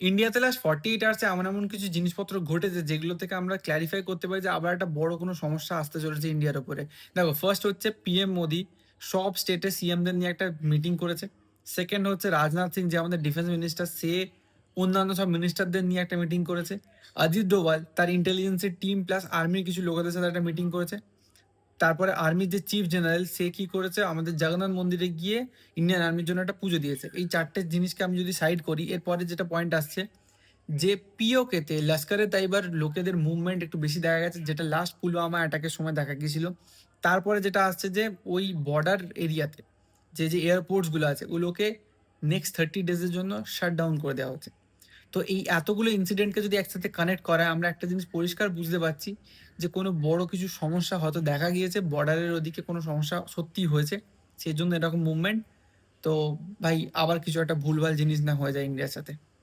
ইন্ডিয়াতে লাস্ট 48 আওয়ার্সে এমন, এমন কিছু জিনিসপত্র ঘটেছে যেগুলো থেকে আমরা ক্লারিফাই করতে পারি যে আবার একটা বড় কোনো সমস্যা আসতে চলেছে ইন্ডিয়ার উপরে। দেখো ফার্স্ট হচ্ছে পিএম মোদি সব স্টেটে সিএমদের নিয়ে একটা মিটিং করেছে। সেকেন্ড হচ্ছে রাজনাথ সিং যে আমাদের ডিফেন্স মিনিস্টার, সে অন্যান্য সব মিনিস্টারদের নিয়ে একটা মিটিং করেছে। অজিত ডোভাল তার ইন্টেলিজেন্সের টিম প্লাস আর্মির কিছু লোকেদের সাথে একটা মিটিং করেছে। তারপরে আর্মির যে চিফ জেনারেল সে কি করেছে, আমাদের জগন্নাথ মন্দিরে গিয়ে ইন্ডিয়ান আর্মির জন্য একটা পুজো দিয়েছে। এই চারটে জিনিসকে আমি যদি সাইড করি, এরপরে যেটা পয়েন্ট আসছে যে পিওকেতে লস্করে তাইবার লোকেদের মুভমেন্ট একটু বেশি দেখা গেছে, যেটা লাস্ট পুলওয়ামা অ্যাটাকের সময় দেখা গিয়েছিল। তারপরে যেটা আসছে যে ওই বর্ডার এরিয়াতে যে এয়ারপোর্টসগুলো আছে ওগুলোকে নেক্সট 30 ডেজের জন্য শাট ডাউন করে দেওয়া হচ্ছে। তো এই এতগুলো ইনসিডেন্টকে যদি একসাথে কানেক্ট করায় আমরা একটা জিনিস পরিষ্কার বুঝতে পারছি যে কোনো বড় কিছু সমস্যা হয়তো দেখা গিয়েছে, বর্ডারের ওদিকে কোনো সমস্যা সত্যিই হয়েছে, সেই জন্য এরকম মুভমেন্ট। তো ভাই আবার কিছু একটা ভুলভাল জিনিস না হয়ে যায় ইন্ডিয়ার সাথে।